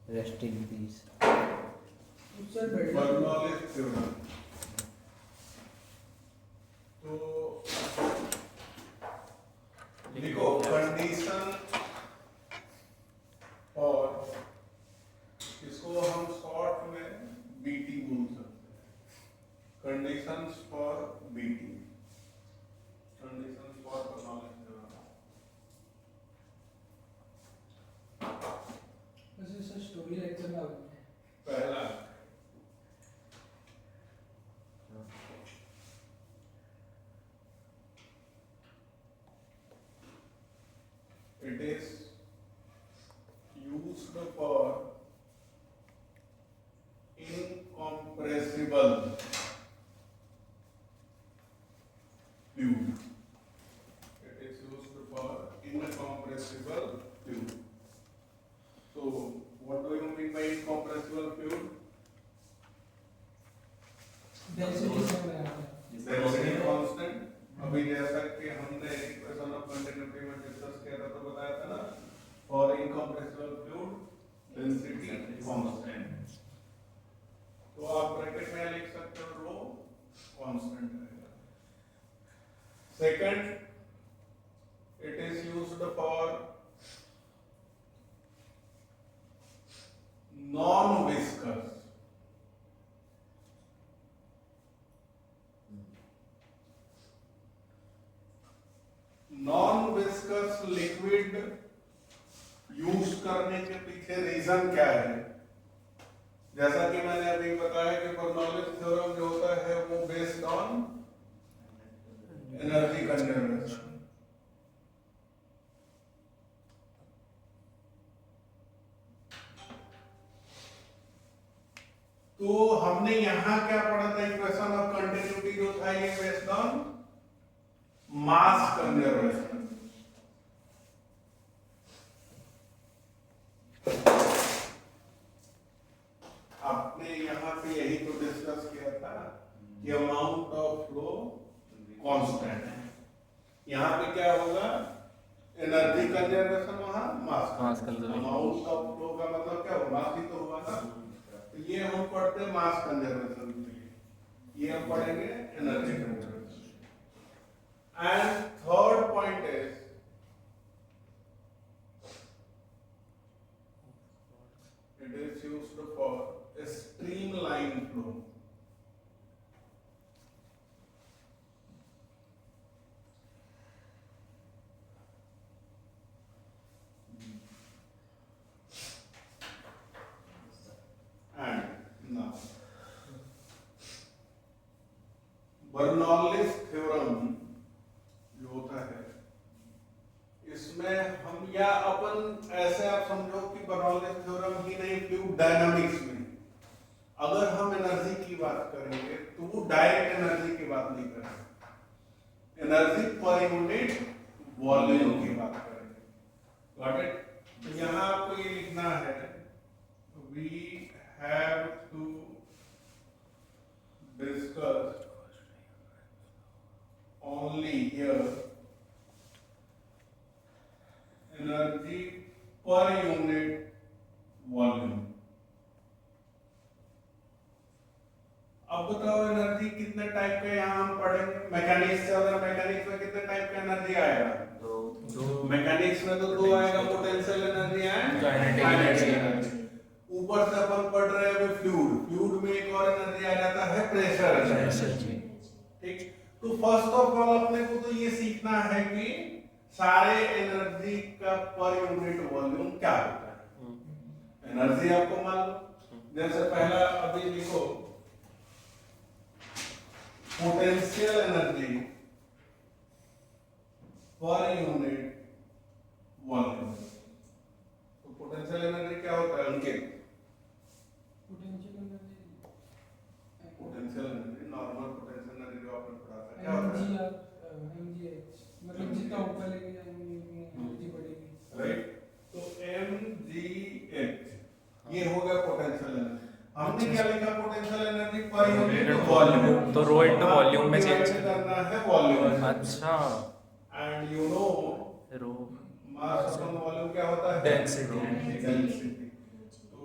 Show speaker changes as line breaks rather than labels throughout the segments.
Rest in peace.
Bernoulli's theorem. तो लिखो condition और इसको हम शॉर्ट में बीटी बोल सकते हैं। Conditions for BT, conditions for Bernoulli's theorem.
वैसे सर स्टोरी लेक्चर में आते हैं।
पहला it is used for incompressible fluid. It is used for incompressible fluid. So, what do you mean by incompressible fluid?
Density से बनाते हैं।
Density constant. अभी जैसा कि हमने इक्वेशन ऑफ कंटिन्यूटी में डिस्कस किया था तो बताया था ना, for incompressible fluid density constant. तो आप ब्रैकेट में लिख सकते हो रो कांस्टेंट रहेगा। Second, it is used for non viscous, non viscous liquid use करने के पीछे रीजन क्या है? जैसा कि मैंने अभी बताया कि बर्नौलीज थ्योरम जो होता है वो बेस्ड ऑन एनर्जी कंजर्वेशन। तो हमने यहां क्या पढ़ा था? इक्वेशन ऑफ कंटिन्यूटी जो था ये बेस्ड ऑन मास कंजर्वेशन। आपने यहाँ पे यही तो डिस्कस किया था कि अमाउंट ऑफ फ्लो कांस्टेंट है। यहाँ पे क्या होगा? एनर्जी कंजर्वेशन, वहाँ mass conservation. Amount of flow का मतलब क्या होगा? मास ही तो होगा ना। तो ये हम पढ़ते हैं मास कंजर्वेशन के लिए, ये हम पढ़ेंगे energy conservation. And third point is it is used for a streamline flow. And now Bernoulli's theorem जो होता है इसमें हम, या अपन ऐसे आप समझो कि बर्नौलीज थ्योरम ही नहीं, फ्लूइड डायनामिक्स में अगर हम एनर्जी की बात करेंगे तो वो डायरेक्ट एनर्जी की बात नहीं करेंगे, एनर्जी पर यूनिट वॉल्यूम की बात करेंगे। Got it? तो यहाँ आपको ये लिखना है, we have to discuss only here energy per unit volume। अब बताओ एनर्जी कितने टाइप के यहाँ हम पढ़ेंगे? मैकेनिक्स से, अगर मैकेनिक्स में कितने टाइप का एनर्जी आएगा? दो। मैकेनिक्स में तो दो आएगा, potential energy and kinetic energy. ऊपर से अपन पढ़ रहे हैं फ्लूइड, फ्लूइड में एक और एनर्जी आ जाता है, प्रेशर एनर्जी। ठीक। तो फर्स्ट ऑफ ऑल अपने को तो ये सीखना है कि सारे एनर्जी का पर यूनिट वॉल्यूम क्या होता है। एनर्जी आपको मालूम, जैसे पहला अभी लिखो potential energy per unit volume. तो पोटेंशियल एनर्जी क्या होता है उनके? Potential energy, normal potential energy जो आपने पढ़ा था क्या होता है?
मतलब जितना ऊपर लेके जाएंगे एनर्जी बढ़ेगी,
राइट? तो mgh ये हो गया पोटेंशियल एनर्जी। हमने क्या लिखा? Potential energy per unit volume.
तो रो इनटू वॉल्यूम में चेंज
करना है वॉल्यूम।
अच्छा।
And you know
rho
mass upon volume क्या होता है?
डेंसिटी।
डेंसिटी। तो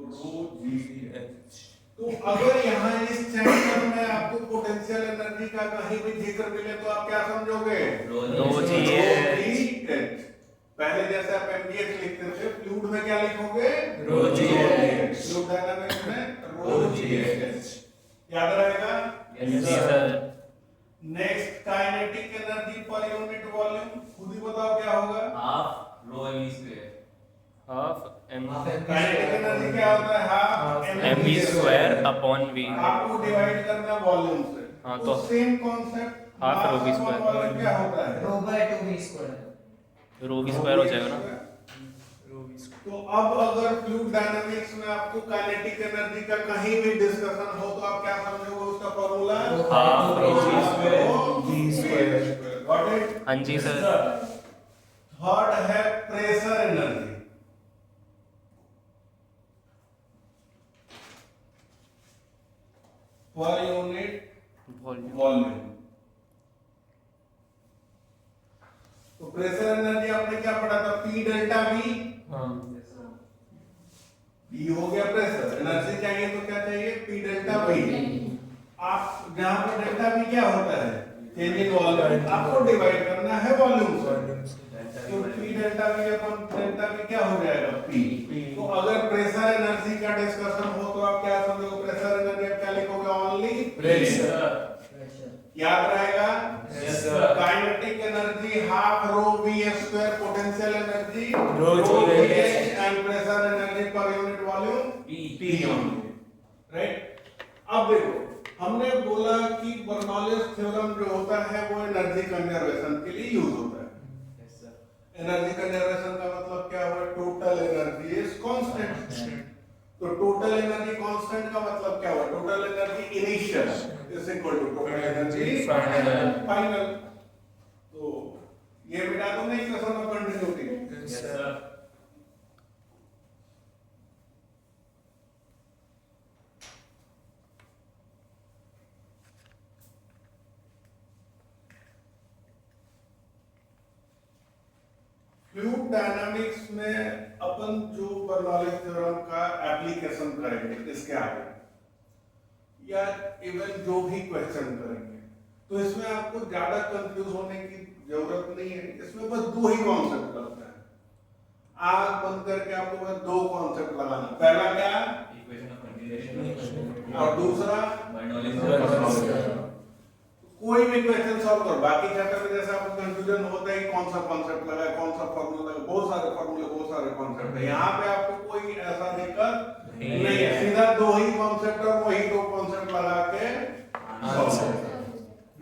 अगर यहाँ इस चैप्टर में आपको पोटेंशियल एनर्जी का कहीं भी जिक्र मिले तो आप क्या समझोगे?
रो जी
एच। पहले जैसे आप एमजीएच लिखते थे, फ्लूइड में क्या लिखोगे?
रो जी एच।
फ्लूइड डायनामिक्स में रो जी एच। याद रहेगा?
Yes sir.
Next kinetic energy per unit volume, खुद ही बताओ क्या होगा?
Half rho M square.
Half M
kinetic energy क्या होता है? Half
M V square upon V.
आपको डिवाइड करना वॉल्यूम से।
हाँ,
तो
तो
same concept
half rho we square.
Volume क्या होता है?
Rho by 2v square.
Rho we square हो जाएगा ना।
तो अब अगर फ्लूइड डायनामिक्स में आपको काइनेटिक एनर्जी का कहीं भी डिस्कशन हो तो आप क्या समझोगे उसका formula?
Half rho we
square. Got it?
हाँ जी सर।
थर्ड है pressure energy. Per unit
volume.
Volume. तो प्रेशर एनर्जी आपने क्या पढ़ा था? P delta V। P हो गया प्रेशर। एनर्जी चाहिए तो क्या चाहिए? P delta V। आप जहां पर डेल्टा V क्या होता है? Change in volume. आपको डिवाइड करना है वॉल्यूम से। तो P डेल्टा V अपन डेल्टा V क्या हो जाएगा? P। तो अगर प्रेशर एनर्जी का डिस्कशन हो तो आप क्या समझोगे? प्रेशर एनर्जी आप क्या लिखोगे? Only
pressure.
याद रहेगा?
Yes sir.
Kinetic energy half rho we square, potential energy
rho ji
h and pressure energy per unit volume
p
only. Right? अब देखो, हमने बोला कि बर्नौलीज थ्योरम जो होता है वो एनर्जी कंजर्वेशन के लिए यूज होता है।
Yes sir.
एनर्जी कंजर्वेशन का मतलब क्या हुआ? Total energy is constant. तो टोटल एनर्जी कांस्टेंट का मतलब क्या हुआ? Total energy initial is equal to total energy final. तो ये मिटा दो ना equation of continuity.
Yes sir.
Fluid dynamics में अपन जो बर्नौलीज थ्योरम का एप्लीकेशन करेंगे इसके आगे, या इवन जो भी क्वेश्चन करेंगे, तो इसमें आपको ज्यादा कंफ्यूज होने की जरूरत नहीं है। इसमें बस दो ही कॉन्सेप्ट लगता है। आंख बंद करके आपको बस दो कॉन्सेप्ट लगाना। पहला क्या?
इक्वेशन ऑफ कंटिन्यूएशन
और दूसरा
बर्नौलीज।
कोई भी क्वेश्चन सॉल्व करो। बाकी चैप्टर में जैसे आपको कंफ्यूजन होता है कि कौन सा कॉन्सेप्ट लगा है, कौन सा फार्मूला लगा, बहुत सारे फार्मूले, बहुत सारे कॉन्सेप्ट है। यहाँ पे आपको कोई ऐसा दिक्कत नहीं है। सीधा दो ही कॉन्सेप्ट और वही दो कॉन्सेप्ट लगा के solve.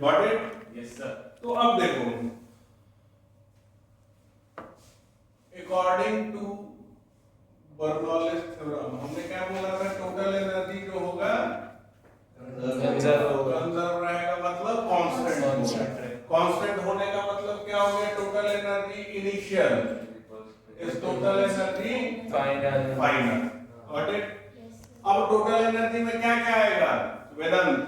Got it?
Yes sir.
तो अब देखो, अकॉर्डिंग टू बर्नौलीज थ्योरम हमने क्या बोला था? टोटल एनर्जी जो होगा कंजर्व रहेगा, मतलब कांस्टेंट। कांस्टेंट होने का मतलब क्या हो गया? Total energy initial is total energy final. Got it? अब टोटल एनर्जी में क्या क्या आएगा वेदांत?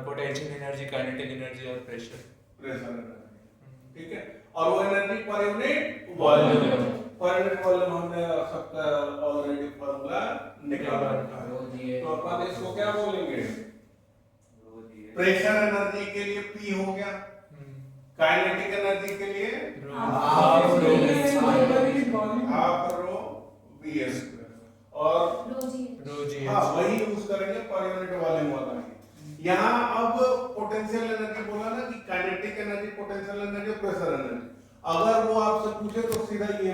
पोटेंशियल एनर्जी, काइनेटिक एनर्जी और प्रेशर।
Pressure energy. ठीक है? और वो एनर्जी पर यूनिट वॉल्यूम। पर यूनिट वॉल्यूम हमने सबका ऑलरेडी फार्मूला निकाला रखा है। तो अपन इसको क्या बोलेंगे? प्रेशर एनर्जी के लिए P हो गया, काइनेटिक एनर्जी के लिए हाफ रो V स्क्वायर, और
रो जी
हाँ वही यूज करेंगे पर यूनिट वॉल्यूम वाला ही। यहाँ अब पोटेंशियल एनर्जी बोला ना कि kinetic energy, potential energy, pressure energy. अगर वो आपसे पूछे तो सीधा ये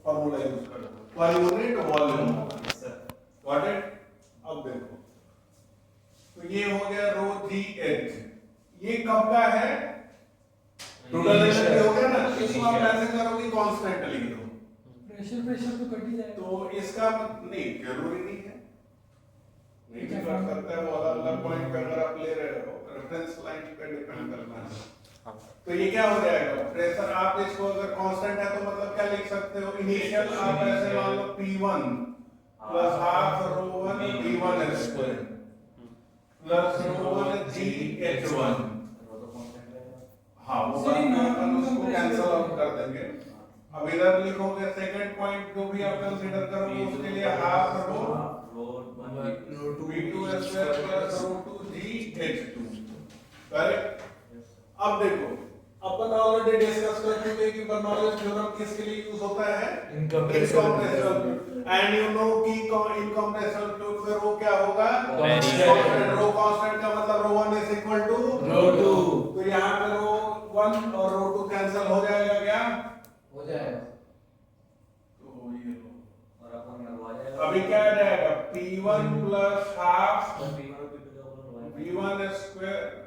फॉर्मूला यूज करो, पर यूनिट वॉल्यूम। Got it? अब देखो, तो ये हो गया रो जी एच। ये कब का है? टोटल एनर्जी हो गया ना। इसको आप ऐसे करोगे कांस्टेंट लिख दो।
प्रेशर तो कट ही जाएगा।
तो इसका नहीं, जरूरी नहीं है, नहीं भी कर सकता है। वो अलग पॉइंट पे अगर आप ले रहे हो, रेफरेंस लाइन पे डिपेंड करना है। तो ये क्या हो जाएगा? प्रेशर आप इसको अगर कांस्टेंट है तो मतलब क्या लिख सकते हो? इनिशियल आप ऐसे मान लो P1 plus half rho 1 V1 square plus रो 1 GH1। हाँ वो अपन उसको कैंसिल आउट कर देंगे। अब इधर लिखोगे सेकंड पॉइंट जो भी आप कंसीडर करोगे उसके लिए हाफ रो करेक्ट। अब देखो, अपन ऑलरेडी डिस्कस कर चुके हैं कि बर्नौलीज थ्योरम किसके लिए यूज होता है? इनकम्प्रेसिबल। एंड यू नो कि इनकम्प्रेसिबल फ्लूइड में रो क्या होगा?
Constant।
रो कांस्टेंट का मतलब रो 1 इज इक्वल टू
रो 2।
तो यहाँ पे रो 1 और रो 2 कैंसिल हो जाएगा क्या?
हो जाएगा।
तो ये लो,
और अपन लगवा जाएगा।
अभी क्या आ जाएगा? P1 plus half V1 square.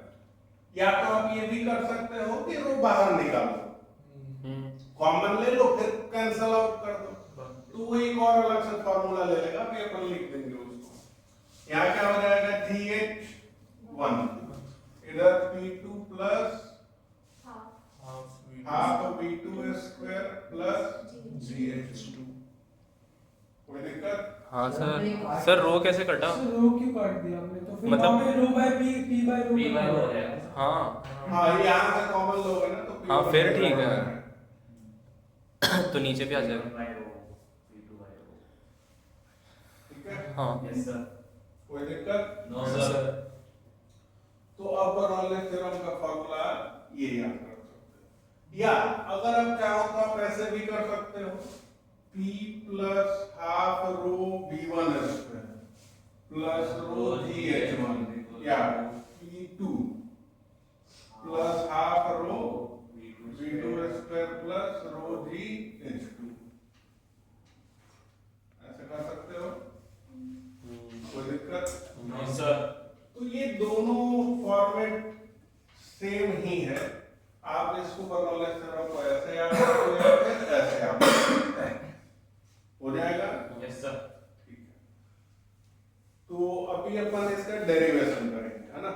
या तो आप ये भी कर सकते हो कि रो बाहर निकालो, कॉमन ले लो, फिर कैंसिल आउट कर दो, तो वो एक और अलग से फार्मूला ले लेगा, फिर अपन लिख देंगे उसको। यहाँ क्या हो जाएगा? 3H1 इधर P2 plus half V2 square plus 3H2। कोई दिक्कत?
हाँ सर रो कैसे कटा?
सर रो क्यों काट दिया हमने? तो फिर
मतलब-
वहाँ पे rho by P by rho
P by हो जाएगा।
हाँ
हाँ, ये यहाँ से कॉमन लोगे ना तो
हाँ,
P1
फिर ठीक है।
है।
तो नीचे भी आ जाएगा।
ठीक है,
हाँ
Yes sir।
कोई दिक्कत?
No sir।
तो अब बर्नौलीज थ्योरम का फार्मूला ये याद कर सकते हो, या अगर आप चाहो तो आप ऐसे भी कर सकते हो, P plus half rho V1 square plus रो GH1 या P2 plus half rho V2 square plus रो GH2। ऐसे कर सकते हो, कोई दिक्कत?
No sir।
तो ये दोनों फॉर्मेट सेम ही है। आप इसको बर्नौलीज थ्योरम को ऐसे याद रखो या फिर ऐसे याद रखो, हो जाएगा?
Yes sir।
ठीक है, तो अभी अपन इसका डेरिवेशन करेंगे, है ना?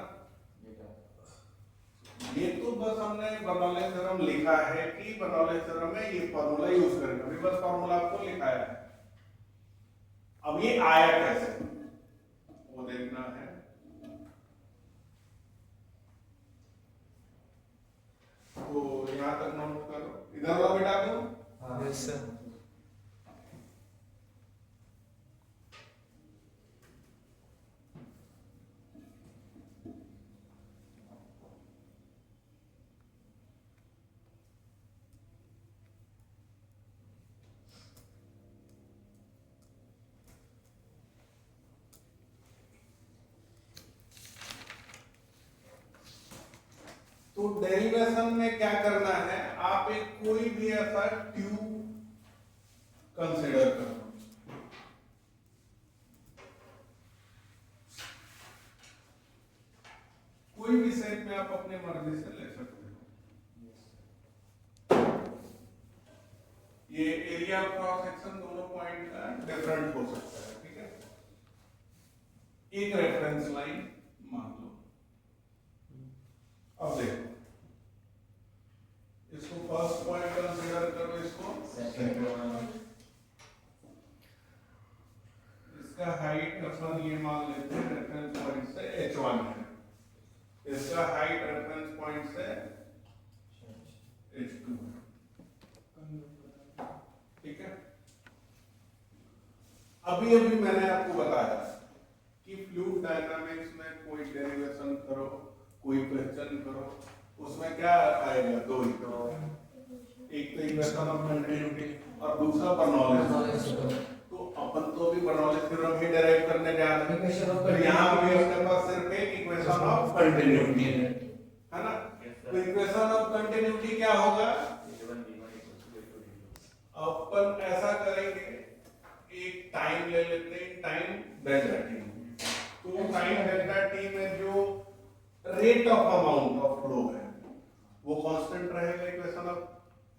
ये तो बस हमने बर्नौलीज थ्योरम लिखा है कि बर्नौलीज थ्योरम में ये फार्मूला यूज करेंगे, अभी बस फार्मूला आपको लिखाया है। अब ये आया कैसे वो देखना है। तो यहाँ तक नोट करो, इधर वाला बेटा दो।
Yes sir.
तो डेरिवेशन में क्या करना है? आप एक कोई भी ऐसा ट्यूब कंसीडर करो, कोई भी शेप में आप अपने मर्जी से ले सकते हो। ये एरिया ऑफ क्रॉस सेक्शन दोनों पॉइंट का डिफरेंट हो सकता है, ठीक है? एक रेफरेंस लाइन मान लो। अब देखो, इसको फर्स्ट पॉइंट कंसीडर करो, इसको सेकंड। इसका हाइट अपन ये मान लेते हैं रेफरेंस पॉइंट से h1 है, इसका हाइट रेफरेंस पॉइंट से h2 है, ठीक है? अभी अभी मैंने आपको बताया कि फ्लूइड डायनामिक्स में कोई डेरिवेशन करो, कोई क्वेश्चन करो, उसमें क्या आएगा? दो ही, एक तो इक्वेशन ऑफ कंटिन्यूटी और दूसरा बर्नौलीज। तो अपन तो अभी बर्नौलीज थ्योरम ही डिराइव करने जा रहे हैं, तो यहाँ भी अपने पास सिर्फ एक इक्वेशन ऑफ कंटिन्यूटी है ना? तो इक्वेशन ऑफ कंटिन्यूटी क्या होगा? अपन ऐसा करेंगे, एक टाइम ले लेते हैं, टाइम डेल्टा टी। तो टाइम डेल्टा टी में जो rate of amount of flow है वो कांस्टेंट रहेगा इक्वेशन ऑफ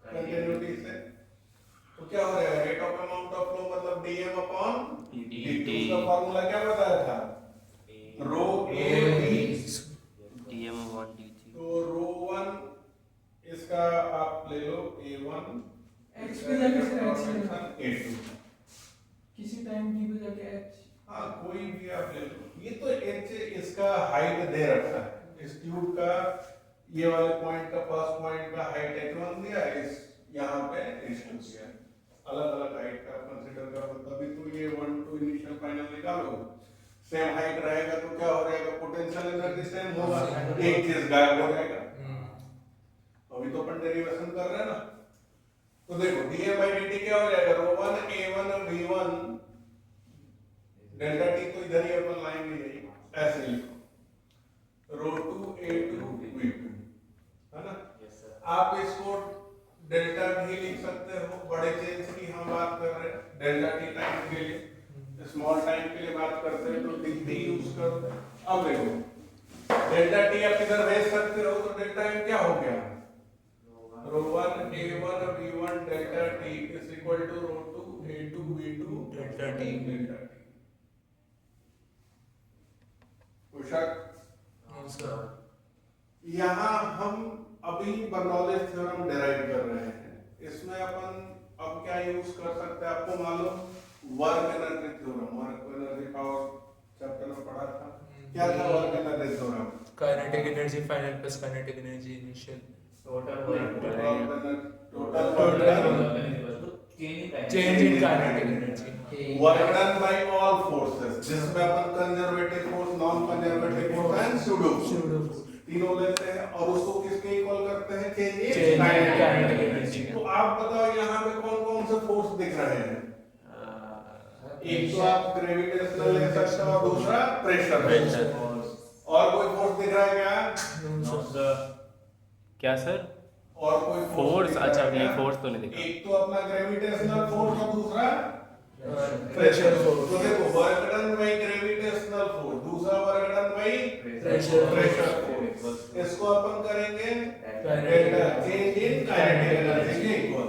कंटिन्यूटी से। तो क्या हो जाएगा? Rate of amount of flow मतलब dm अपॉन dt। उसका फार्मूला क्या बताया था? रो a v।
dm1 dt।
तो रो 1 इसका आप ले लो a1,
H पे जाके सर H ले लो।
a2।
किसी टाइम टी पे जाके H।
हाँ, कोई भी आप ले लो। ये तो h इसका हाइट दे रखा है, इस ट्यूब का ये वाले पॉइंट का फर्स्ट पॉइंट का हाइट h1 दिया, इस यहाँ पे h2 दिया, अलग अलग हाइट का कंसीडर करो, तभी तो ये 1 2 इनिशियल फाइनल निकालो। सेम हाइट रहेगा तो क्या हो जाएगा, पोटेंशियल एनर्जी सेम होगा, एक चीज गायब हो जाएगा। अभी तो अपन डेरिवेशन कर रहे हैं ना, तो देखो dm/dt क्या हो जाएगा, ρ1 a1 v1 डेल्टा t तो इधर ही अपन लाइन में यही ऐसे लिखो ρ2 a2 v2, है ना। आप इसको डेल्टा भी लिख सकते हो, बड़े चेंज की हम बात कर रहे हैं, डेल्टा t टाइम के लिए, स्मॉल टाइम के लिए बात करते हैं तो डी यूज करते हैं। अब देखो डेल्टा t आप इधर भेज सकते हो तो डेल्टा m क्या हो गया, ρ1 a1 v1 delta t is equal to ρ2 a2 v2
delta t।
Delta t। Kushal यहाँ हम अभी बर्नौलीज थ्योरम डेराइव कर रहे हैं, इसमें अपन अब क्या यूज कर सकते हैं, आपको मालूम work energy theorem, work energy power chapter में पढ़ा था, क्या था work energy theorem,
kinetic energy final plus kinetic energy initial,
total
change in kinetic energy,
work done by all forces, जिसमें अपन conservative force, non conservative force and pseudo force तीनों लेते हैं और उसको किसके इक्वल करते हैं, चेंज इन काइनेटिक एनर्जी। तो आप बताओ यहाँ पे कौन कौन से फोर्स दिख रहे हैं, एक तो आप ग्रेविटेशनल ले सकते हो और दूसरा प्रेशर, और कोई फोर्स दिख रहा है क्या,
क्या सर,
और कोई
फोर्स, अच्छा नहीं फोर्स तो नहीं दिखा,
एक तो अपना ग्रेविटेशनल फोर्स और दूसरा प्रेशर फोर्स। तो देखो work done by gravitational force, दूसरा work done by pressure force, इसको अपन करेंगे delta change in kinetic energy के इक्वल।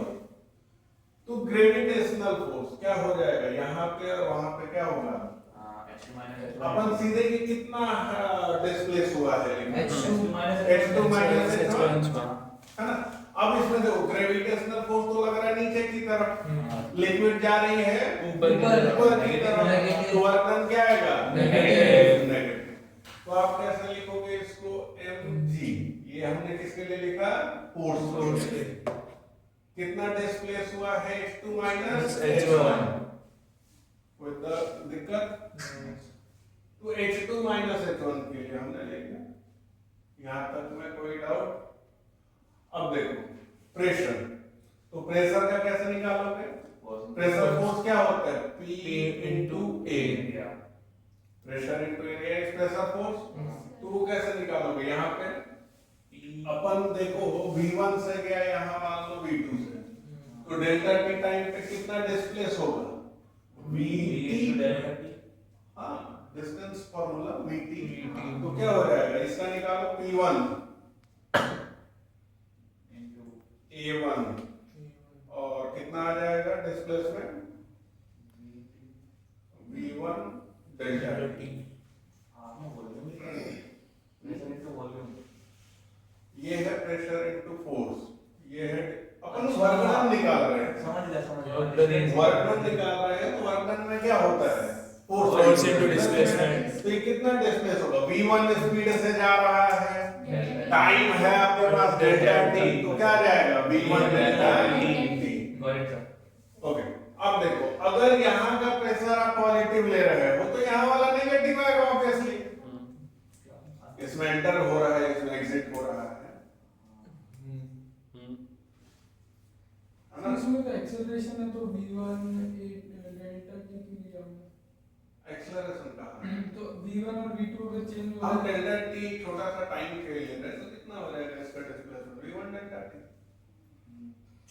तो ग्रेविटेशनल फोर्स क्या हो जाएगा, यहाँ पे और वहां पे क्या होगा, अपन सीधे कि कितना डिस्प्लेस हुआ है, h2 माइनस h1, है ना। अब इसमें देखो ग्रेविटेशनल फोर्स तो लग रहा है नीचे की तरफ, लिक्विड जा रही है ऊपर की तरफ, तो वर्क डन क्या आएगा, नेगेटिव। तो आप कैसे लिखोगे इसको, mg, ये हमने किसके लिए लिखा, फोर्स के, कितना डिस्प्लेस हुआ है, h2 माइनस h1, कोई दिक्कत, तो h2 माइनस h1 के लिए हमने लिखा, यहाँ तक में कोई डाउट। अब देखो प्रेशर, तो प्रेशर का कैसे निकालोगे, प्रेशर फोर्स क्या होता है, P into A, pressure into area is pressure force. तो वो कैसे निकालोगे, यहाँ पे अपन देखो V1 से गया यहाँ मान लो V2 से, तो डेल्टा t टाइम पे कितना डिस्प्लेस होगा, VT, हाँ डिस्टेंस फार्मूला VT, तो क्या हो जाएगा, इसका निकालो P1 A1 और कितना आ जाएगा डिस्प्लेसमेंट, V1 डेल्टा t, ये है प्रेशर इनटू फोर्स, ये है अपन वर्क डन निकाल रहे हैं, वर्क डन निकाल रहे हैं, तो वर्क डन में क्या होता है, फोर्स इनटू डिस्प्लेसमेंट। तो ये कितना डिस्प्लेस होगा, V1 स्पीड से जा रहा है, टाइम है आपके पास डेल्टा t, तो क्या जाएगा V1 डेल्टा t। ओके, अब देखो अगर यहाँ का प्रेशर आप पॉजिटिव ले रहे हो तो यहाँ वाला नेगेटिव आएगा ऑब्वियसली, इसमें एंटर हो रहा है, इसमें एग्जिट हो रहा है ना।
इसमें तो एक्सेलरेशन है, तो v1 डेल्टा t के लिए हमने
एक्सेलरेशन कहा,
तो v1 और v2 अगर चेंज हो
अब डेल्टा t छोटा सा टाइम के लिए ले रहे हैं, तो कितना हो जाएगा इसका डिस्प्लेसमेंट, V1 डेल्टा t,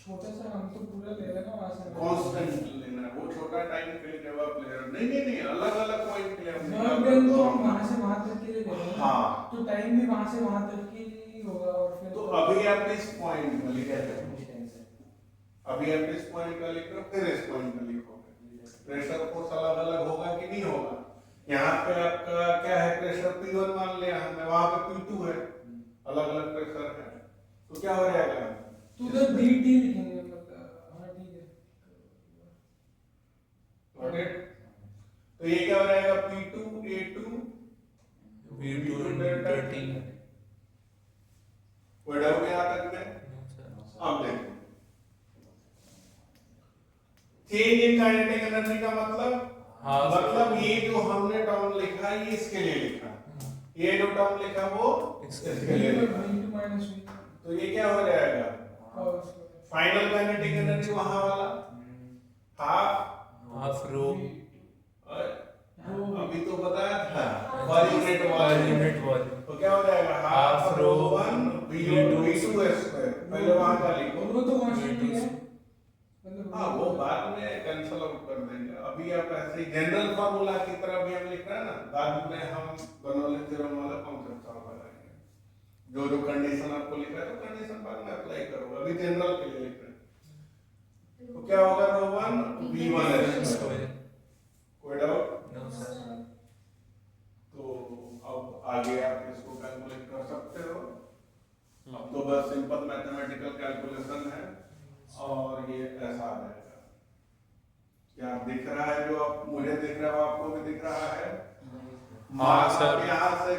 छोटा सा, हम तो पूरा ले रहे हैं ना वहां से,
कांस्टेंट लेना है, वो छोटा टाइम के लिए जब आप ले रहे हो, नहीं अलग अलग पॉइंट के लिए हम
वर्क डन तो हम वहां से वहां तक के लिए ले रहे हैं,
हाँ।
तो टाइम भी वहां से वहां तक की होगा, और फिर
तो अभी आप इस पॉइंट में लिख रहे हो, अभी आप इस पॉइंट का लिख रहे हो, फिर इस पॉइंट में लिखोगे, प्रेशर फोर्स अलग अलग होगा कि नहीं होगा। यहाँ पे आपका क्या है, प्रेशर P1 मान लिया हमने, वहां पे P2 है, अलग अलग प्रेशर है, तो क्या हो जाएगा,
तो उधर dt लिखेंगे, मतलब हाँ ठीक है,
ओके। तो ये क्या हो जाएगा, P2 A2
V2 delta t।
कोई डाउट यहाँ तक में। अब देखो चेंज इन काइनेटिक एनर्जी का मतलब,
हाँ,
मतलब ये जो हमने टर्म लिखा ये इसके लिए लिखा, ये जो टर्म लिखा वो
इसके
इसके लिए लिखा।
V2 minus V
तो ये क्या हो जाएगा,
power square
final kinetic energy वहां वाला हाफ,
हाफ रो
अभी तो बताया था पर यूनिट वॉल्यूम,
यूनिट वॉल्यूम
तो क्या हो जाएगा हाफ रो 1 V2 स्क्वायर, पहले वहां का लिखो।
वो तो कांस्टेंट ही है मतलब
हाँ वो बाद में कैंसिल आउट कर देंगे, अभी आप ऐसे जनरल फार्मूला की तरह भी हम लिख रहे हैं ना, बाद में हम बर्नौली थ्योरम वाला कॉन्सेप्ट सॉल्व करेंगे, जो जो कंडीशन आपको लिखा है तो कंडीशन बाद में अप्लाई करो, अभी जनरल के लिए लिख रहे हैं। तो क्या होगा रो 1 V1 स्क्वायर, कोई डाउट?
नो सर
तो अब आगे आप इसको कैलकुलेट कर सकते हो, अब तो बस सिंपल मैथमेटिकल कैलकुलेशन है और ये ऐसा आ जाएगा। क्या दिख रहा है, जो आप मुझे दिख रहा है आपको भी दिख रहा है?
हाँ, सर।
यहाँ से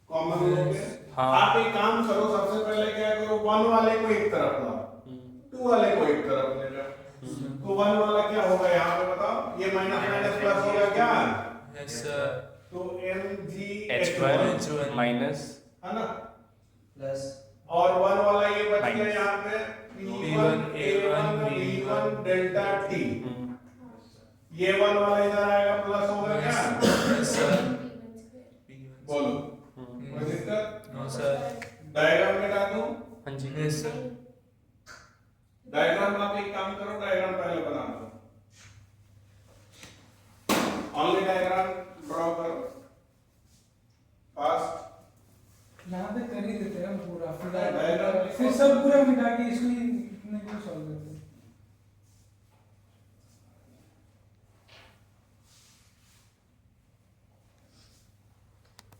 कॉमन लोगे।
हाँ।
आप एक काम करो, सबसे पहले क्या करो, 1 वाले को एक तरफ लाओ, 2 वाले को एक तरफ ले जाओ। तो 1 वाला क्या होगा यहाँ पे बताओ, ये माइनस माइनस प्लस होगा क्या?
यस सर
तो mg
H1 माइनस
है ना,
प्लस
और 1 वाला ये बच गया
Minus.
यहाँ पे
P1,
A1 V1 delta t, ये 1 वाला इधर आएगा प्लस होगा क्या?
यस सर
बोलो कोई दिक्कत?
नो सर
डायग्राम मिटा दूं?
हाँ जी
यस सर
डायग्राम आप एक काम करो, डायग्राम पहले बना दो, ऑनली डायग्राम ड्रॉ करो फास्ट।
यहाँ पे कर ही देते हैं पूरा
डायग्राम
फिर सब पूरा मिटा के इसको ही